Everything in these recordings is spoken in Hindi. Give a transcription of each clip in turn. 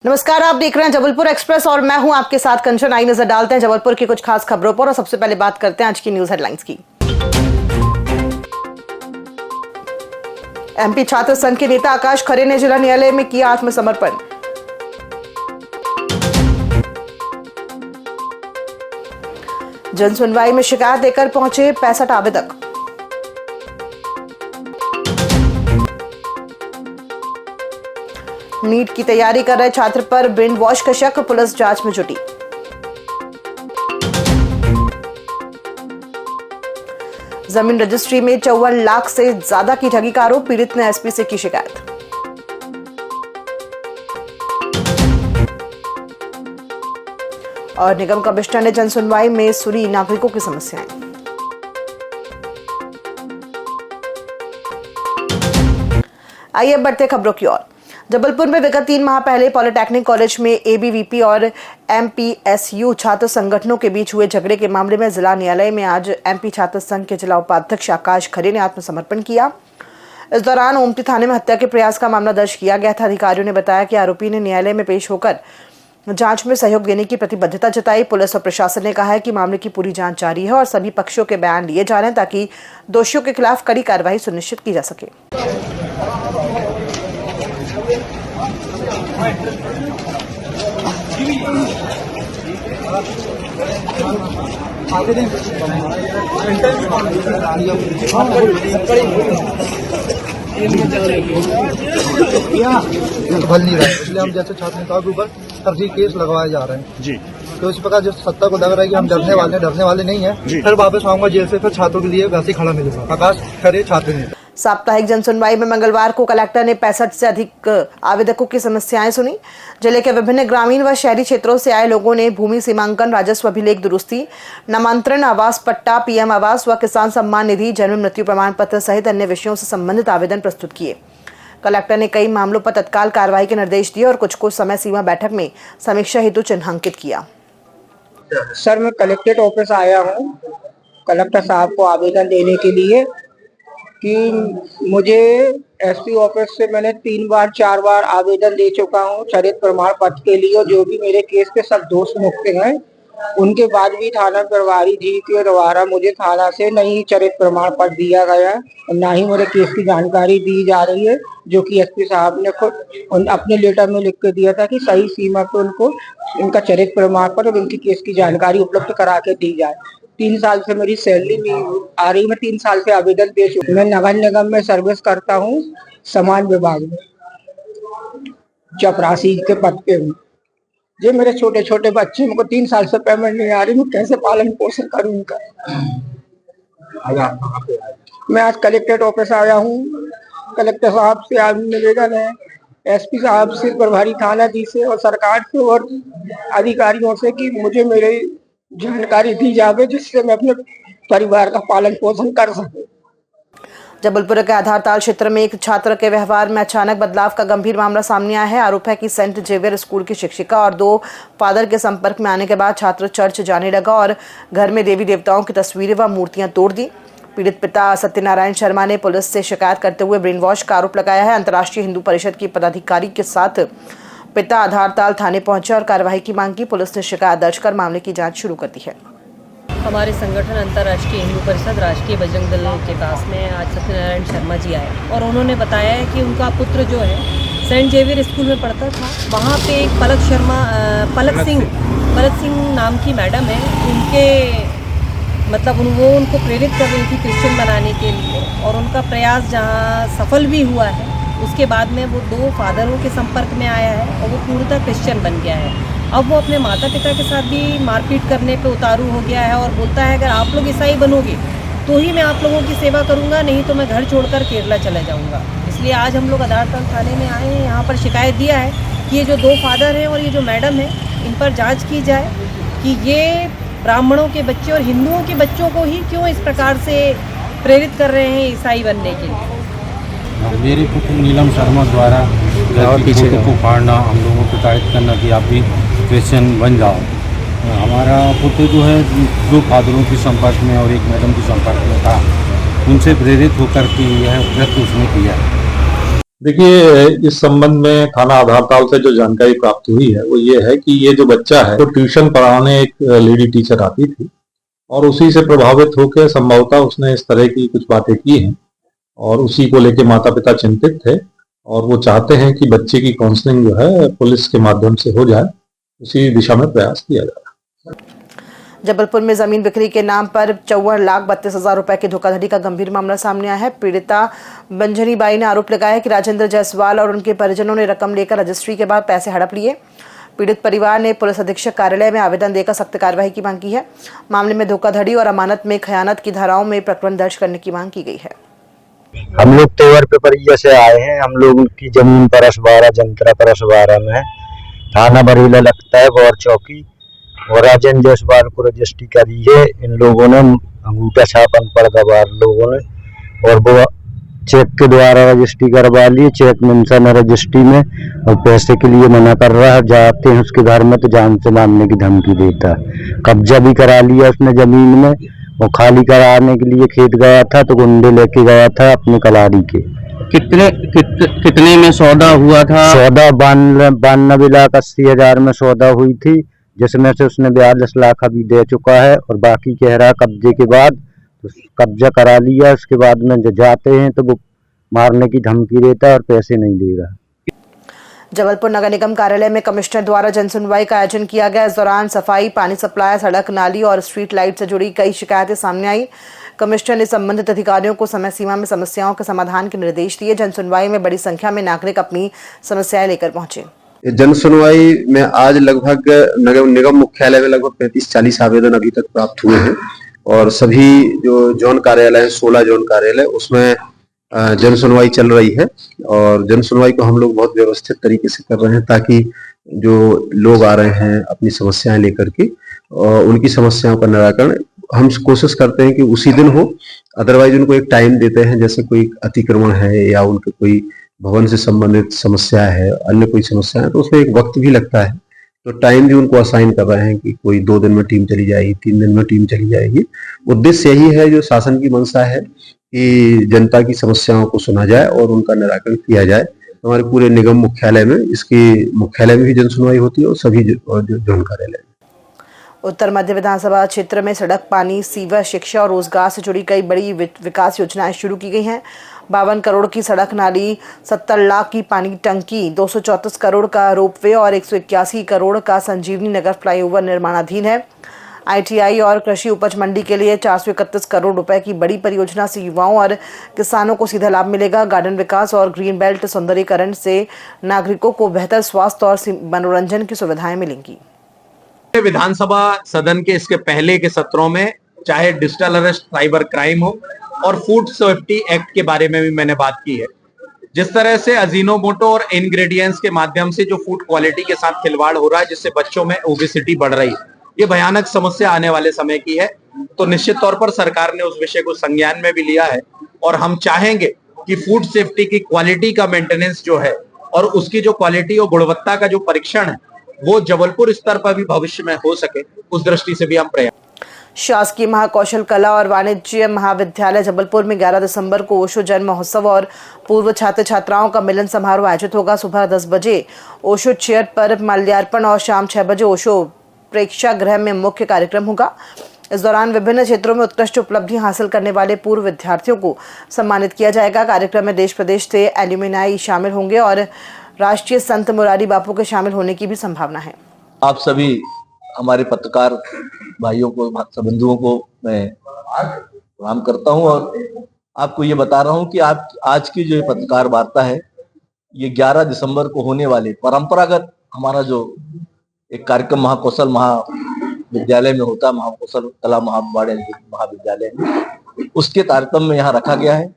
नमस्कार, आप देख रहे हैं जबलपुर एक्सप्रेस और मैं हूं आपके साथ कंचन। आई नजर डालते हैं जबलपुर की कुछ खास खबरों पर और सबसे पहले बात करते हैं आज की न्यूज हेडलाइंस की। एमपी छात्र संघ के नेता आकाश खरे ने जिला न्यायालय में किया आत्मसमर्पण। जन सुनवाई में शिकायत देकर पहुंचे 65 आवेदक। नीट की तैयारी कर रहे छात्र पर ब्रेन वॉश का शक, पुलिस जांच में जुटी। जमीन रजिस्ट्री में 54 लाख से ज्यादा की ठगी का आरोप, पीड़ित ने एसपी से की शिकायत। और निगम कमिश्नर ने जन सुनवाई में सुनी नागरिकों की समस्याएं। आइए बढ़ते खबरों की ओर। जबलपुर में विगत 3 माह पहले पॉलिटेक्निक कॉलेज में एबीवीपी और एमपीएसयू छात्र संगठनों के बीच हुए झगड़े के मामले में जिला न्यायालय में आज एमपी छात्र संघ के जिला उपाध्यक्ष आकाश खरे ने आत्मसमर्पण किया। इस दौरान ओमती थाने में हत्या के प्रयास का मामला दर्ज किया गया था। अधिकारियों ने बताया कि आरोपी ने न्यायालय में पेश होकर जांच में सहयोग देने की प्रतिबद्धता जताई। पुलिस और प्रशासन ने कहा है कि मामले की पूरी जांच जारी है और सभी पक्षों के बयान लिए जा रहे हैं ताकि दोषियों के खिलाफ कड़ी कार्रवाई सुनिश्चित की जा सके। बल नहीं रहा है, इसलिए हम जैसे छात्र नेताओं के ऊपर फर्जी केस लगवाए जा रहे हैं जी। तो इस प्रकार जो सत्ता को लग रहा है कि हम डरने वाले नहीं है, फिर वापस आऊंगा जेल से, फिर छात्रों के लिए वैसे ही खड़ा मिलूंगा। आकाश खरे छात्र नेता। साप्ताहिक जन सुनवाई में मंगलवार को कलेक्टर ने 65 से अधिक आवेदकों की समस्याएं सुनी। जिले के विभिन्न ग्रामीण व शहरी क्षेत्रों से आए लोगों ने भूमि सीमांकन, राजस्व अभिलेख दुरुस्ती, नामांतरण, आवास पट्टा, पीएम आवास व किसान सम्मान निधि, जन्म मृत्यु प्रमाण पत्र सहित अन्य विषयों से संबंधित आवेदन प्रस्तुत किए। कलेक्टर ने कई मामलों पर तत्काल कार्रवाई के निर्देश दिए और कुछ समय सीमा बैठक में समीक्षा हेतु चिन्हांकित किया। सर, मैं कलेक्ट्रेट ऑफिस आया हूँ कलेक्टर साहब को आवेदन देने के लिए कि मुझे एसपी ऑफिस से मैंने 4 बार आवेदन दे चुका हूँ चरित्र प्रमाण पत्र के लिए, और जो भी मेरे केस के सब दोष मुक्त हैं उनके बाद भी थाना प्रभारी जी के द्वारा मुझे थाना से नहीं चरित्र प्रमाण पत्र दिया गया और ना ही मेरे केस की जानकारी दी जा रही है, जो कि एसपी साहब ने खुद अपने लेटर में लिख के दिया था कि सही सीमा पे उनको इनका चरित्र प्रमाण पत्र और उनकी केस की जानकारी उपलब्ध करा के दी जाए। 3 साल से मेरी सैलरी नहीं आ रही, मैं 3 साल से आवेदन दे चुकी। मैं नगर निगम में सर्विस करता हूँ, सामान विभाग में चपरासी के पद पे हूँ। ये मेरे छोटे छोटे बच्चे, मुझको 3 साल से पेमेंट नहीं आ रही, मैं कैसे पालन पोषण करूँ उनका। मैं आज कलेक्ट्रेट ऑफिस आया हूँ। कलेक्टर साहब से आज निवेदन है, एसपी साहब से, प्रभारी थाना जी से और सरकार से और अधिकारियों से कि मुझे मेरे जानकारी दी जावे जिससे मैं अपने परिवार का पालन पोषण कर सकूं। जबलपुर के आधारताल क्षेत्र में एक छात्र के व्यवहार में अचानक बदलाव का गंभीर मामला सामने आया है। आरोप है कि सेंट जेवियर स्कूल की शिक्षिका और 2 फादर के संपर्क में आने के बाद छात्र चर्च जाने लगा और घर में देवी देवताओं की तस्वीरें व मूर्तियां तोड़ दी। पीड़ित पिता सत्यनारायण शर्मा ने पुलिस से शिकायत करते हुए ब्रेन वॉश का आरोप लगाया है। अंतर्राष्ट्रीय हिंदू परिषद की पदाधिकारी के साथ पिता आधारताल थाने पहुंचे और कार्रवाई की मांग की। पुलिस ने शिकायत दर्ज कर मामले की जांच शुरू कर दी है। हमारे संगठन अंतर्राष्ट्रीय हिंदू परिषद राष्ट्रीय बजरंग दल के पास में आज सत्यनारायण शर्मा जी आए और उन्होंने बताया है कि उनका पुत्र जो है सेंट जेवियर स्कूल में पढ़ता था। वहाँ पे एक पलक सिंह नाम की मैडम है, वो उनको प्रेरित कर रही थी क्रिश्चियन बनाने के लिए, और उनका प्रयास जहाँ सफल भी हुआ है उसके बाद में वो 2 फादरों के संपर्क में आया है और वो पूर्णतः क्रिश्चियन बन गया है। अब वो अपने माता पिता के साथ भी मारपीट करने पे उतारू हो गया है और बोलता है अगर आप लोग ईसाई बनोगे तो ही मैं आप लोगों की सेवा करूंगा, नहीं तो मैं घर छोड़कर केरला चला जाऊंगा। इसलिए आज हम लोग आधारताल थाने में आए हैं, यहाँ पर शिकायत दिया है कि ये जो 2 फादर हैं और ये जो मैडम है इन पर जाँच की जाए कि ये ब्राह्मणों के बच्चे और हिंदुओं के बच्चों को ही क्यों इस प्रकार से प्रेरित कर रहे हैं ईसाई बनने के लिए। मेरे पुत्र नीलम शर्मा द्वारा पीछे को फाड़ना, हम लोगों को प्रेरित करना कि आप भी क्रिश्चियन बन जाओ। हमारा पुत्र जो है 2 फादरों के संपर्क में और एक मैडम के संपर्क में था, उनसे प्रेरित होकर के यह कृत्य उसने किया। देखिए, इस संबंध में थाना आधारताल से जो जानकारी प्राप्त हुई है वो ये है कि ये जो बच्चा है वो ट्यूशन पढ़ाने एक लेडी टीचर आती थी और उसी से प्रभावित होकर संभवतः उसने इस तरह की कुछ बातें की हैं और उसी को लेकर माता पिता चिंतित थे और वो चाहते हैं कि बच्चे की काउंसलिंग जो है पुलिस के माध्यम से हो जाए, उसी दिशा में प्रयास किया जा रहा है। जबलपुर में जमीन बिक्री के नाम पर 54,32,000 रुपए की धोखाधड़ी का गंभीर मामला सामने आया है। पीड़िता बंजनी बाई ने आरोप लगाया है कि राजेंद्र जायसवाल और उनके परिजनों ने रकम लेकर रजिस्ट्री के बाद पैसे हड़प लिए। पीड़ित परिवार ने पुलिस अधीक्षक कार्यालय में आवेदन देकर सख्त कार्रवाई की मांग की है। मामले में धोखाधड़ी और अमानत में खयानत की धाराओं में प्रकरण दर्ज करने की मांग की गई है। हम लोग तेवर पेपरिया से आए हैं। हम लोग की जमीन परसबारा जंतरा परसबारा में थाना बरेला लगता है गौर चौकी और राजेंद्र जायसवाल को रजिस्ट्री करी है। इन लोगों ने अंगूठा छापन पड़दाबार लोगों ने और वो चेक के द्वारा रजिस्ट्री करवा ली। चेक मेंशन है रजिस्ट्री में और पैसे के लिए मना कर रहा है। जाते हैं उसके घर में तो जान से मारने की धमकी देता है। कब्जा भी करा लिया उसने जमीन में और खाली कराने के लिए खेत गया था तो गुंडे लेके गया था अपने कलारी के। कितने में सौदा हुआ था? सौदा 92,80,000 में सौदा हुई थी, जिसमें से उसने 42 लाख अभी दे चुका है और बाकी कह रहा कब्जे के बाद तो कब्जा करा लिया। उसके बाद में जो जाते हैं तो वो मारने की धमकी देता है और पैसे नहीं देगा। जबलपुर नगर निगम कार्यालय में कमिश्नर द्वारा जनसुनवाई का आयोजन किया गया। इस दौरान सफाई, पानी सप्लाई, सड़क, नाली और स्ट्रीट लाइट से जुड़ी कई शिकायतें सामने आई। कमिश्नर ने संबंधित अधिकारियों को समय सीमा में समस्याओं के समाधान के निर्देश दिए। जनसुनवाई में बड़ी संख्या में नागरिक अपनी समस्याएं लेकर पहुंचे। जनसुनवाई में आज लगभग नगर निगम मुख्यालय में लगभग 35-40 आवेदन अभी तक प्राप्त हुए हैं और सभी जो जोन कार्यालय है 16 जोन कार्यालय उसमें जनसुनवाई चल रही है और जनसुनवाई को हम लोग बहुत व्यवस्थित तरीके से कर रहे हैं ताकि जो लोग आ रहे हैं अपनी समस्याएं लेकर के और उनकी समस्याओं का निराकरण हम कोशिश करते हैं कि उसी दिन हो। अदरवाइज उनको एक टाइम देते हैं, जैसे कोई अतिक्रमण है या उनके कोई भवन से संबंधित समस्या है, अन्य कोई समस्या है तो उसमें एक वक्त भी लगता है तो टाइम भी उनको असाइन कर रहे हैं कि कोई 2 दिन में टीम चली जाएगी, 3 दिन में टीम चली जाएगी। उद्देश्य यही है, जो शासन की मंशा है कि जनता की समस्याओं को सुना जाए और उनका निराकरण किया जाए। हमारे पूरे निगम मुख्यालय में इसकी मुख्यालय में भी जनसुनवाई होती है और सभी जोन कार्यालय। उत्तर मध्य विधानसभा क्षेत्र में सड़क, पानी, सीवर, शिक्षा और रोजगार से जुड़ी कई बड़ी विकास योजनाएं शुरू की गई हैं। 52 करोड़ की सड़क नाली, 70 लाख की पानी टंकी, 234 करोड़ का रोपवे और 181 करोड़ का संजीवनी नगर फ्लाईओवर निर्माणाधीन है। ITI और कृषि उपज मंडी के लिए 431 करोड़ रुपए की बड़ी परियोजना से युवाओं और किसानों को सीधा लाभ मिलेगा। गार्डन विकास और ग्रीन बेल्ट सौंदर्यीकरण से नागरिकों को बेहतर स्वास्थ्य और मनोरंजन की सुविधाएं मिलेंगी। विधानसभा सदन के इसके पहले के सत्रों में चाहे डिजिटल अरेस्ट, साइबर क्राइम हो और फूड सेफ्टी एक्ट के बारे में भी मैंने बात की है। जिस तरह से अजीनोमोटो और इंग्रेडिएंट्स के माध्यम से जो फूड क्वालिटी के साथ खिलवाड़ हो रहा है, जिससे बच्चों में ओबेसिटी बढ़ रही है, ये भयानक समस्या आने वाले समय की है। तो निश्चित तौर पर सरकार ने उस विषय को संज्ञान में भी लिया है और हम चाहेंगे कि फूड सेफ्टी की क्वालिटी का मेंटेनेंस जो है और उसकी जो क्वालिटी और गुणवत्ता का जो परीक्षण है वो जबलपुर स्तर पर भी भविष्य में हो सके, उस दृष्टि से भी हम प्रयास। शासकीय महाकौशल कला और वाणिज्य महाविद्यालय जबलपुर में 11 दिसंबर को ओशो जन्म महोत्सव और पूर्व छात्र छात्राओं का मिलन समारोह आयोजित होगा। सुबह 10 बजे ओशो चेयर पर माल्यार्पण और शाम 6 बजे ओशो प्रेक्षागृह में मुख्य कार्यक्रम होगा। इस दौरान विभिन्न क्षेत्रों में उत्कृष्ट उपलब्धियां हासिल करने वाले पूर्व विद्यार्थियों को सम्मानित किया जाएगा। कार्यक्रम में देश प्रदेश से एल्यूमिनाई शामिल होंगे और राष्ट्रीय संत मुरारी बापू के शामिल होने की भी संभावना है। आप सभी हमारे पत्रकार भाइयों को, बंधुओं को मैं प्रणाम करता हूं और आपको ये बता रहा हूं कि आज की जो पत्रकार वार्ता है ये 11 दिसंबर को होने वाले परंपरागत हमारा जो एक कार्यक्रम महाकौशल महाविद्यालय में होता है, महाकौशल कला महाविद्यालय में, उसके तारतम्य में यहाँ रखा गया है।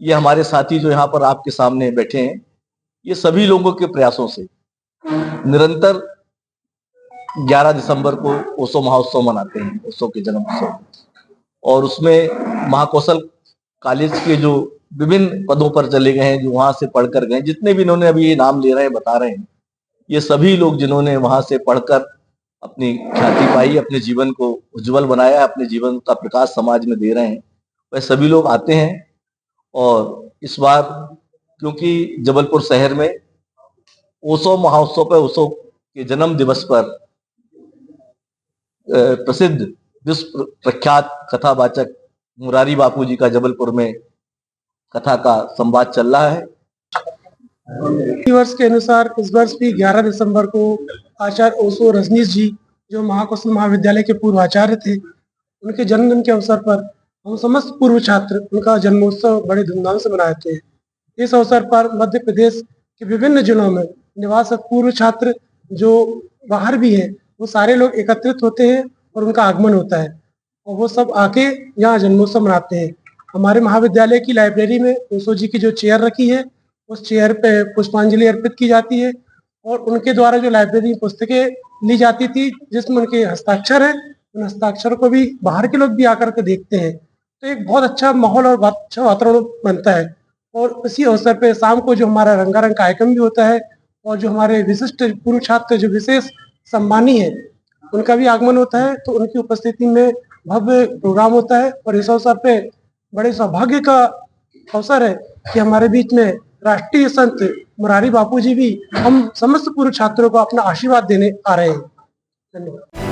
ये हमारे साथी जो यहाँ पर आपके सामने बैठे हैं, ये सभी लोगों के प्रयासों से निरंतर 11 दिसंबर को ओशो महोत्सव मनाते हैं, ओशो के जन्म उत्सव, और उसमें महाकौशल कॉलेज के जो विभिन्न पदों पर चले गए हैं, जो वहां से पढ़कर गए, जितने भी इन्होंने अभी ये नाम ले रहे हैं, बता रहे हैं, ये सभी लोग जिन्होंने वहां से पढ़कर अपनी ख्याति पाई, अपने जीवन को उज्जवल बनाया, अपने जीवन का प्रकाश समाज में दे रहे हैं, वह सभी लोग आते हैं। और इस बार क्योंकि जबलपुर शहर में ओशो महोत्सव पर ओशो के जन्म दिवस पर प्रसिद्ध विश्व प्रख्यात कथावाचक मुरारी बापू जी का जबलपुर में कथा का संवाद चल रहा है। वर्ष के अनुसार इस वर्ष भी 11 दिसंबर को आचार्य ओशो रजनीश जी जो महाकौशल महाविद्यालय के पूर्व आचार्य थे, उनके जन्मदिन के अवसर पर हम समस्त पूर्व छात्र उनका जन्मोत्सव बड़े धूमधाम से मनाते हैं। इस अवसर पर मध्य प्रदेश के विभिन्न जिलों में निवासरत पूर्व छात्र जो बाहर भी हैं, वो सारे लोग एकत्रित होते हैं और उनका आगमन होता है और वो सब आके यहाँ जन्मोत्सव मनाते हैं। हमारे महाविद्यालय की लाइब्रेरी में ओशो जी की जो चेयर रखी है, उस चेयर पे पुष्पांजलि अर्पित की जाती है और उनके द्वारा जो लाइब्रेरी पुस्तकें ली जाती थी जिसमें उनके हस्ताक्षर है, उन हस्ताक्षर को भी बाहर के लोग भी आकर के देखते हैं। तो एक बहुत अच्छा माहौल और बहुत अच्छा वातावरण बनता है। और इसी अवसर पे शाम को जो हमारा रंगारंग कार्यक्रम भी होता है और जो हमारे विशिष्ट पूर्व छात्र जो विशेष सम्मानी है उनका भी आगमन होता है, तो उनकी उपस्थिति में भव्य प्रोग्राम होता है। और इस अवसर पे बड़े सौभाग्य का अवसर है कि हमारे बीच में राष्ट्रीय संत मुरारी बापू जी भी हम समस्त पूर्व छात्रों को अपना आशीर्वाद देने आ रहे हैं। धन्यवाद।